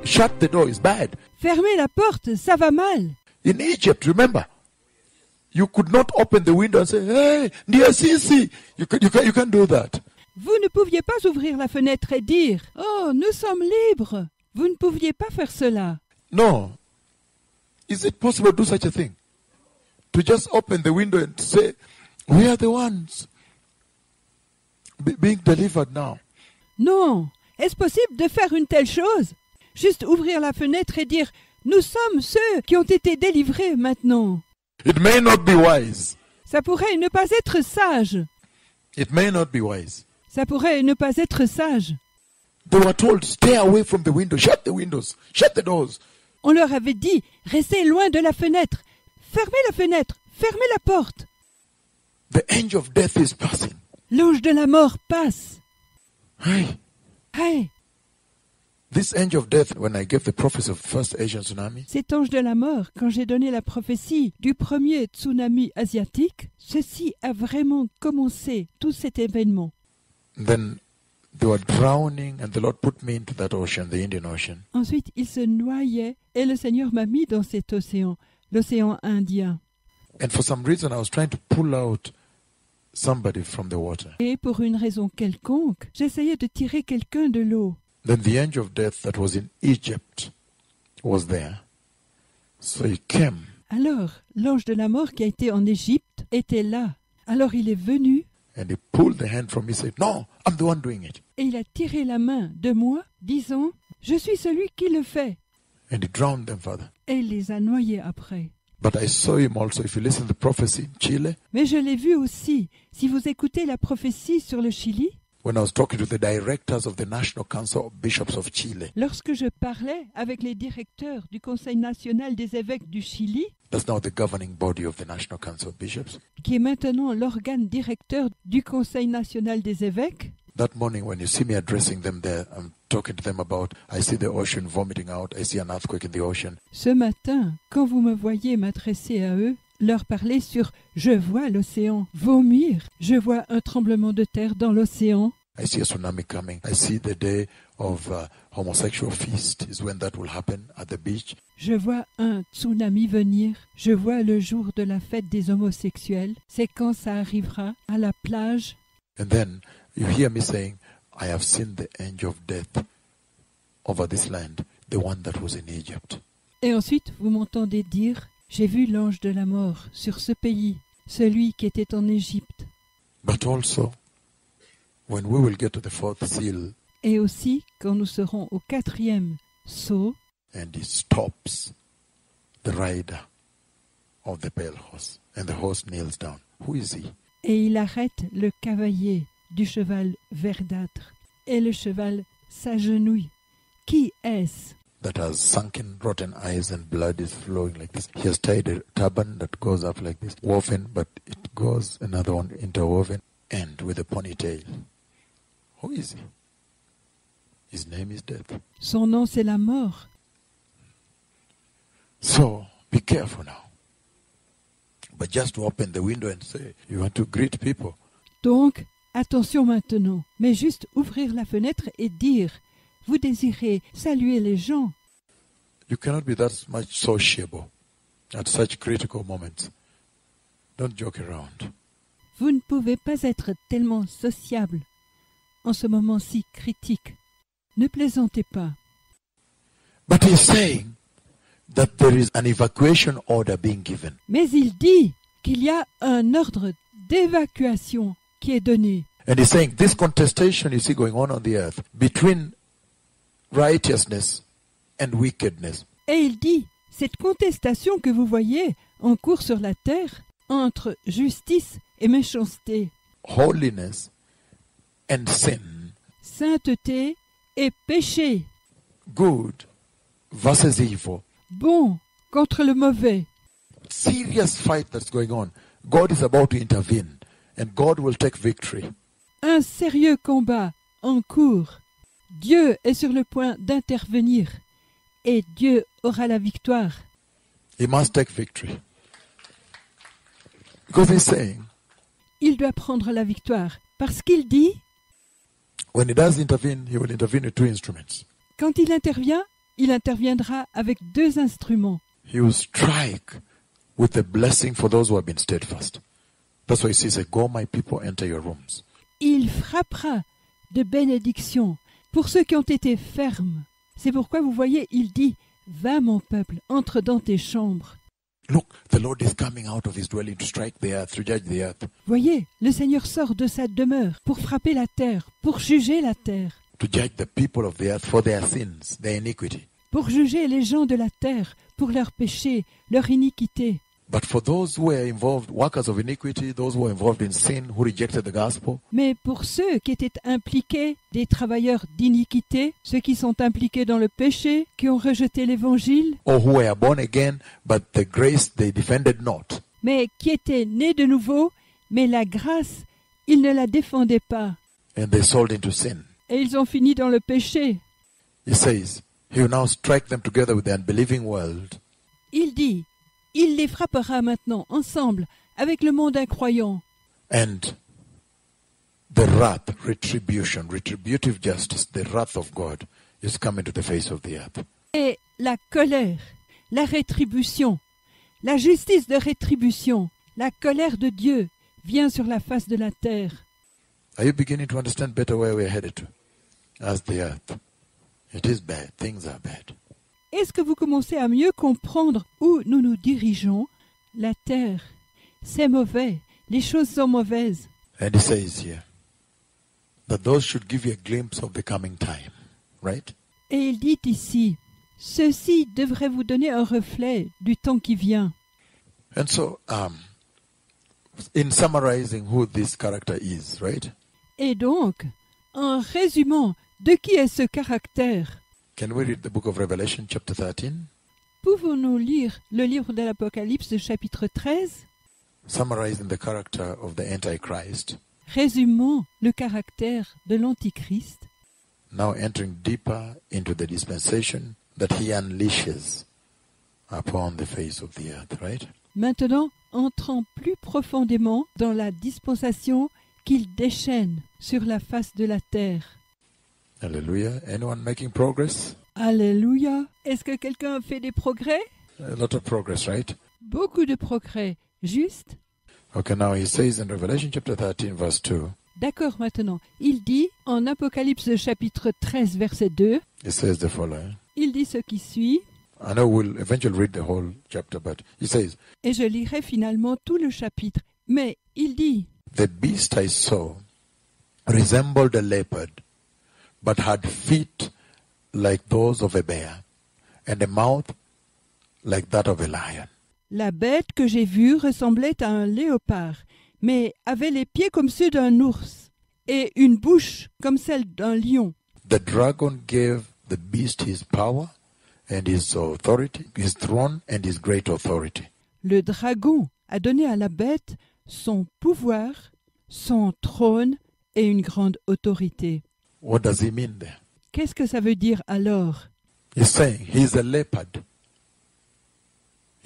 shut the door is bad. Fermez la porte, ça va mal. In Egypt, remember, you could not open the window and say, hey, dear Sisi. You can't do that. Vous ne pouviez pas ouvrir la fenêtre et dire « Oh, nous sommes libres !» Vous ne pouviez pas faire cela. No. Is it possible to do such a thing? To just open the window and say, we are the ones being delivered now. Non. Est-ce possible de faire une telle chose? Juste ouvrir la fenêtre et dire « Nous sommes ceux qui ont été délivrés maintenant. » It may not be wise. Ça pourrait ne pas être sage. It may not be wise. Ça pourrait ne pas être sage. They were told, stay away from the window, shut the windows, shut the doors. On leur avait dit « Restez loin de la fenêtre. Fermez la fenêtre. Fermez la porte. » The angel of death is passing. L'ange de la mort passe. Hey. Hey, This angel of death, when I gave the prophecy of first Asian tsunami, cet ange de la mort, quand j'ai donné la prophétie du premier tsunami asiatique, ceci a vraiment commencé, tout cet événement. then they were drowning and the Lord put me into that ocean, the Indian Ocean. Ensuite, il se noyait et le Seigneur m'a mis dans cet océan, l'océan Indien. And for some reason, I was trying to pull out somebody from the water. Et pour une raison quelconque, j'essayais de tirer quelqu'un de l'eau. Then the angel of death that was in Egypt was there. So he came Alors, l'ange de la mort qui a été en Égypte était là. Alors il est venu and he pulled the hand from me and said, no, I'm the one doing it. et il a tiré la main de moi, disant « Je suis celui qui le fait. And he drowned them, Father. » Et il les a noyés après. But I saw him also, if you listen to the prophecy in Chile, Mais je l'ai vu aussi. Si vous écoutez la prophétie sur le Chili, when I was talking to the directors of the National Council of Bishops of Chile. lorsque je parlais avec les directeurs du Conseil national des évêques du Chili, That's now the governing body of the National Council of Bishops. qui est maintenant l'organe directeur du Conseil national des évêques, That morning when you see me addressing them there, I'm talking to them about, I see the ocean vomiting out, I see an earthquake in the ocean. ce matin, quand vous me voyez m'adresser à eux, leur parler sur « Je vois l'océan vomir, je vois un tremblement de terre dans l'océan, I see a tsunami coming. I see the day of homosexual feast is when that will happen at the beach. je vois un tsunami venir, je vois le jour de la fête des homosexuels, c'est quand ça arrivera à la plage. » And then you hear me saying, I have seen the angel of death over this land, the one that was in Egypt. Et ensuite, vous m'entendez dire « J'ai vu l'ange de la mort sur ce pays, celui qui était en Égypte. But also, when we will get to the fourth seal, » Et aussi, quand nous serons au 4e sceau, and he stops the rider of the pale horse, and the horse kneels down. Who is he? et il arrête le cavalier du cheval verdâtre, et le cheval s'agenouille. Qui est-ce? That has sunken, rotten eyes, and blood is flowing like this. He has tied a turban that goes up like this, woven, but it goes another one interwoven, and with a ponytail. Who is he? His name is Death. Son nom, c'est la mort. So, be careful now. But just to open the window and say, you want to greet people. Donc, attention maintenant, mais juste ouvrir la fenêtre et dire, vous désirez saluer les gens. You cannot be that much sociable at such critical moments. Don't joke around. Vous ne pouvez pas être tellement sociable en ce moment si critique. Ne plaisantez pas. But he's saying that there is an evacuation order being given. Mais il dit qu'il y a un ordre d'évacuation qui est donné. And he's saying this contestation you see going on the earth between righteousness and wickedness. Et il dit, cette contestation que vous voyez en cours sur la terre entre justice et méchanceté, Holiness and sin. sainteté et péché, Good versus evil. bon contre le mauvais. Serious fight that's going on. God is about to intervene and God will take victory. Un sérieux combat en cours. Dieu est sur le point d'intervenir et Dieu aura la victoire. He must take victory. Because he's saying, Il doit prendre la victoire parce qu'il dit, when he does intervene, he will intervene with two instruments. quand il intervient, il interviendra avec 2 instruments. He will strike with a blessing for those who have been steadfast. That's why he says, go my people, enter your rooms. Il frappera de bénédictions pour ceux qui ont été fermes. C'est pourquoi vous voyez, il dit, va mon peuple, entre dans tes chambres. Look, the Lord is coming out of his dwelling to strike the earth, to judge the earth. Voyez, le Seigneur sort de sa demeure pour frapper la terre, pour juger la terre, To judge the people of the earth for their sins, their iniquity. pour juger les gens de la terre pour leurs péchés, leur iniquité. But for those who were involved, workers of iniquity, those who were involved in sin, who rejected the gospel, Mais pour ceux qui étaient impliqués, des travailleurs d'iniquité, ceux qui sont impliqués dans le péché, qui ont rejeté l'évangile, or who were born again, but the grace they defended not, mais qui étaient nés de nouveau, mais la grâce, ils ne la défendaient pas. and they sold into sin. Et ils ont fini dans le péché. He says, he will now strike them together with the unbelieving world, Il dit, il les frappera maintenant ensemble avec le monde incroyant. and the wrath, retribution, retributive justice, the wrath of God is coming to the face of the earth. Et la colère, la rétribution, la justice de rétribution, la colère de Dieu vient sur la face de la terre. Are you beginning to understand better where we're headed to? As the earth. It is bad. Things are bad. Est-ce que vous commencez à mieux comprendre où nous nous dirigeons? La terre, c'est mauvais, les choses sont mauvaises. And he says here that those should give you a glimpse of the coming time, right? Et il dit ici, ceci devrait vous donner un reflet du temps qui vient. And so, in summarizing who this character is, right? Et donc, en résumant, de qui est ce caractère? Can we read the book of Revelation, chapter 13? Pouvons-nous lire le livre de l'Apocalypse, chapitre 13? Summarizing the character of the Antichrist, Résumons le caractère de l'Antichrist, now entering deeper into the dispensation that he unleashes upon the face of the earth, right? maintenant entrant plus profondément dans la dispensation qu'il déchaîne sur la face de la terre. Hallelujah. Anyone making progress? Alléluia! Est-ce que quelqu'un fait des progrès? A lot of progress, right? Beaucoup de progrès, juste? Okay, now he says in Revelation chapter 13, verse 2, D'accord, maintenant. Il dit, en Apocalypse chapitre 13, verset 2, it says the following. il dit ce qui suit, I know we'll eventually read the whole chapter, but he says, et je lirai finalement tout le chapitre. Mais il dit, the beast I saw resembled a leopard, but had feet like those of a bear, and a mouth like that of a lion. la bête que j'ai vue ressemblait à un léopard, mais avait les pieds comme ceux d'un ours, et une bouche comme celle d'un lion. The dragon gave the beast his power and his authority, his throne and his great authority. Le dragon a donné à la bête son pouvoir, son trône et une grande autorité. What does he mean there? Qu'est-ce que ça veut dire alors? He's saying he's a leopard.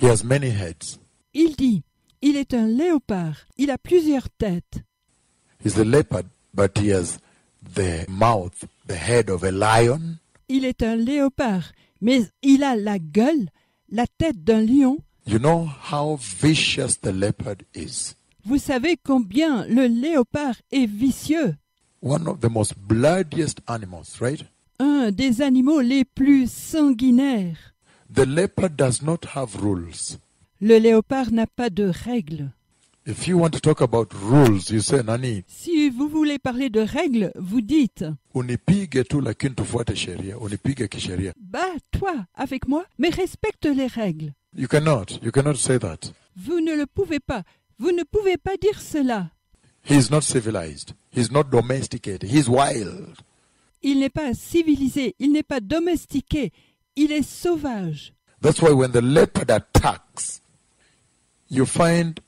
He has many heads. Il dit, il est un léopard, il a plusieurs têtes. He's a leopard, but he has the mouth, the head of a lion, Il est un léopard, mais il a la gueule, la tête d'un lion. You know how vicious the leopard is. Vous savez combien le léopard est vicieux. One of the most bloodiest animals, right? Un des animaux les plus sanguinaires. The leopard does not have rules. Le léopard n'a pas de règles. If you want to talk about rules, you say, Nani, Si vous voulez parler de règles, vous dites unipige tu lakini tufuate sheria, unipige kisheria. bats-toi avec moi, mais respecte les règles. You cannot say that. Vous ne le pouvez pas. Vous ne pouvez pas dire cela. He is not civilized. He is not domesticated. He is wild. Il n'est pas civilisé, il n'est pas domestiqué, il est sauvage. That's why when the leopard attacks, you find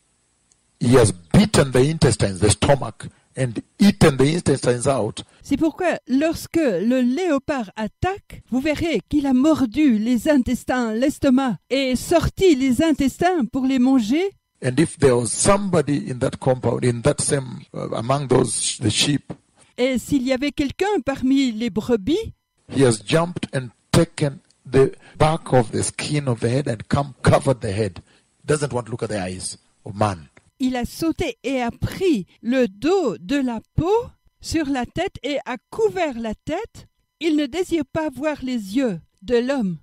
he has beaten the intestines, the stomach, and eaten the intestines out. C'est pourquoi lorsque le léopard attaque, vous verrez qu'il a mordu les intestins, l'estomac, et sorti les intestins pour les manger. And if there was somebody in that compound, in that same, among those, the sheep, Et s'il y avait quelqu'un parmi les brebis, he has jumped and taken the back of the skin of the head and come covered the head. Doesn't want to look at the eyes of man. Il a sauté et a pris le dos de la peau sur la tête et a couvert la tête. Il ne désire pas voir les yeux de l'homme.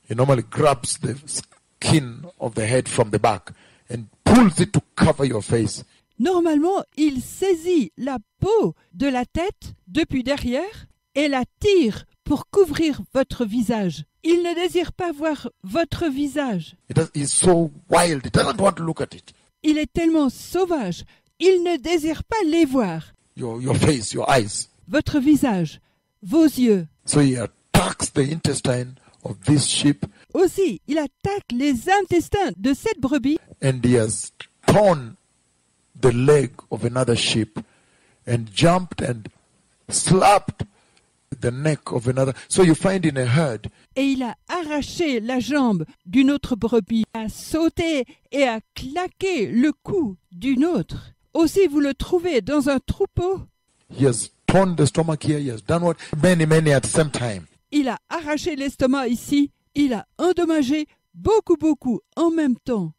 He normally grabs the skin of the head from the back and pulls it to cover your face. Normalement, il saisit la peau de la tête depuis derrière et la tire pour couvrir votre visage. Il ne désire pas voir votre visage. He's so wild. He doesn't want to look at it. Il est tellement sauvage. Il ne désire pas les voir. Your face, your eyes. Votre visage, vos yeux. So he attacks the intestine of this sheep Aussi, il attaque les intestins de cette brebis and he has torn the leg of another sheep and jumped and slapped the neck of another. So you find in a herd, et il a arraché la jambe d'une autre brebis, a sauté et a claqué le cou d'une autre. Aussi, vous le trouvez dans un troupeau. he has torn the stomach here, he has done what? Many at the same time. Il a arraché l'estomac ici. Il a endommagé beaucoup en même temps.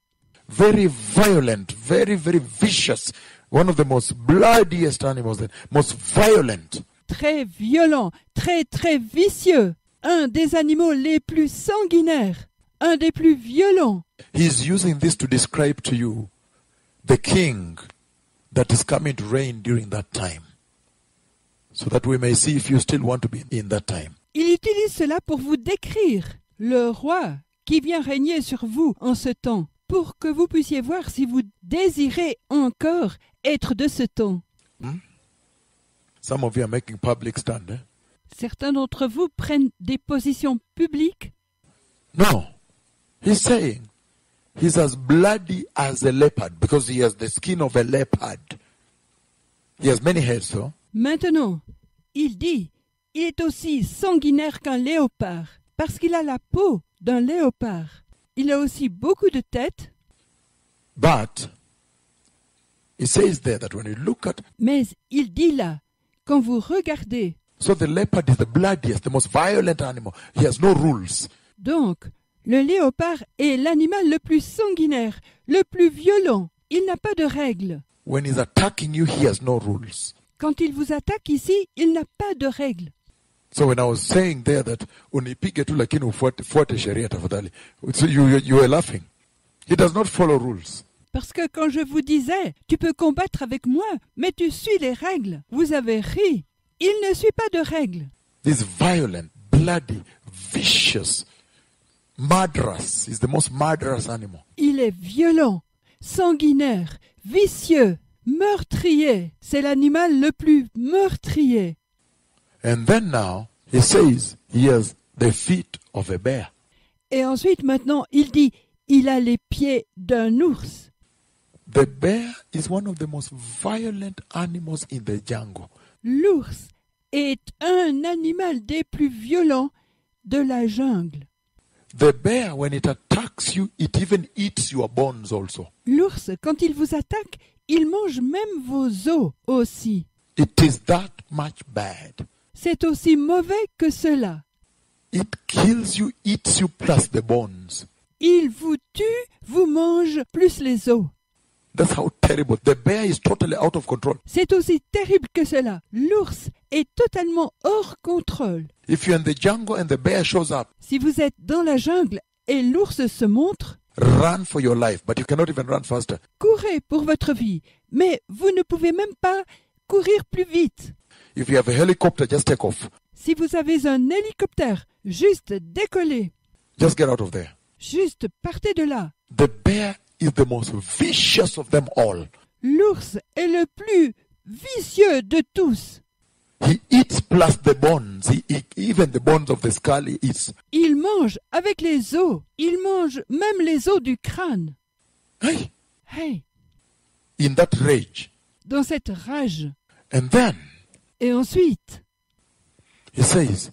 Very violent, very vicious. One of the most bloodiest animals, the most violent. Très violent, très vicieux. Un des animaux les plus sanguinaires. Un des plus violents. He's using this to describe to you the king that is coming to reign during that time. So that we may see if you still want to be in that time. Il utilise cela pour vous décrire le roi qui vient régner sur vous en ce temps, pour que vous puissiez voir si vous désirez encore être de ce temps. Some of you are making public stand. Eh? Certains d'entre vous prennent des positions publiques. No. He's saying he's as bloody as a leopard because he has the skin of a leopard. He has many hairs, so. Maintenant, il dit, il est aussi sanguinaire qu'un léopard, parce qu'il a la peau d'un léopard. Il a aussi beaucoup de têtes. But it says there that when you look at, Mais il dit là, quand vous regardez, so the leopard is the bloodiest, the most violent animal. He has no rules. donc, le léopard est l'animal le plus sanguinaire, le plus violent. Il n'a pas de règles. When he's attacking you, he has no rules. Quand il vous attaque ici, il n'a pas de règles. So when I was saying there that unipige tu lakini ufuate sheria tafadhali, so you were laughing. He does not follow rules. Parce que quand je vous disais, tu peux combattre avec moi, mais tu suis les règles, vous avez ri. Il ne suit pas de règles. This violent, bloody, vicious, murderous is the most murderous animal. Il est violent, sanguinaire, vicieux, meurtrier. C'est l'animal le plus meurtrier. And then now he says he has the feet of a bear. Et ensuite, maintenant, il dit, il a les pieds d'un ours. The bear is one of the most violent animals in the jungle. L'ours est un animal des plus violents de la jungle. The bear, when it attacks you, it even eats your bones also. L'ours, quand il vous attaque, il mange même vos os aussi. It is that much bad. C'est aussi mauvais que cela. It kills you, eats you, plus the bones. Il vous tue, vous mange, plus les os. That's how terrible. The bear is totally out of control. C'est aussi terrible que cela. L'ours est totalement hors contrôle. If you're in the jungle and the bear shows up, Si vous êtes dans la jungle et l'ours se montre, run for your life, but you cannot even run faster. courez pour votre vie. Mais vous ne pouvez même pas courir plus vite. If you have a helicopter, just take off. Si vous avez un hélicoptère, juste décollez. Just get out of there. Juste partez de là. The bear is the most vicious of them all. L'ours est le plus vicieux de tous. He eats plus the bones. Even the bones of the skull he eats. Il mange avec les os. Il mange même les os du crâne. Hey, Hey, in that rage. dans cette rage. And then Et ensuite, he says,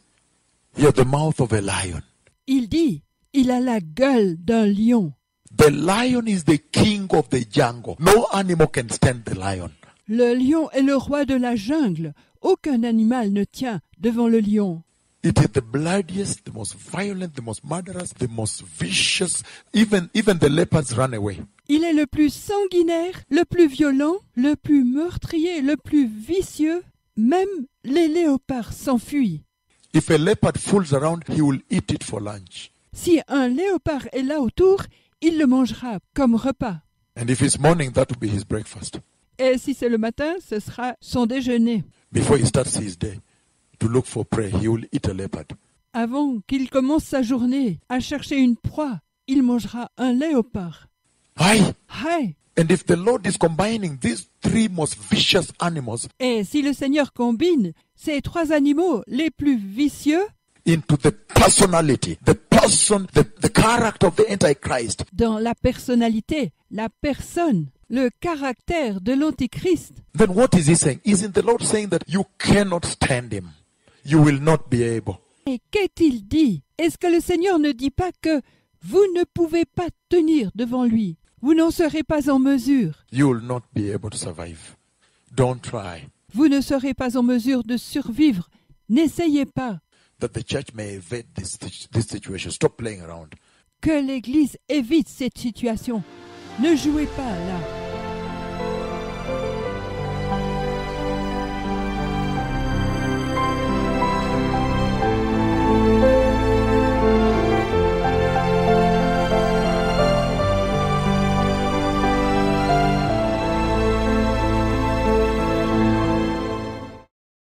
he has the mouth of a lion. il dit, il a la gueule d'un lion. The lion is the king of the jungle. No animal can stand the lion. Le lion est le roi de la jungle. Aucun animal ne tient devant le lion. It is the bloodiest, the most violent, the most murderous, the most vicious. Even the leopards run away. Il est le plus sanguinaire, le plus violent, le plus meurtrier, le plus vicieux. Même les léopards s'enfuient. If a leopard fools around, he will eat it for lunch. Si un léopard est là autour, il le mangera comme repas. And if it's morning, that will be his breakfast. Et si c'est le matin, ce sera son déjeuner. Before he starts his day to look for prey, he will eat a leopard. Avant qu'il commence sa journée à chercher une proie, il mangera un léopard. Aye. Hey. And if the Lord is combining these three most vicious animals Et si le Seigneur combine ces trois animaux les plus vicieux into the personality, the person, the character of the Antichrist, dans la personnalité, la personne, le caractère de l'Antichrist, then what is he saying? Isn't the Lord saying that you cannot stand him? You will not be able. et qu'est-il dit? Est-ce que le Seigneur ne dit pas que vous ne pouvez pas tenir devant lui? Vous n'en serez pas en mesure. You will not be able to survive. Don't try. Vous ne serez pas en mesure de survivre. N'essayez pas. That the church may evade this situation. Stop playing around. Que l'Église évite cette situation. Ne jouez pas là.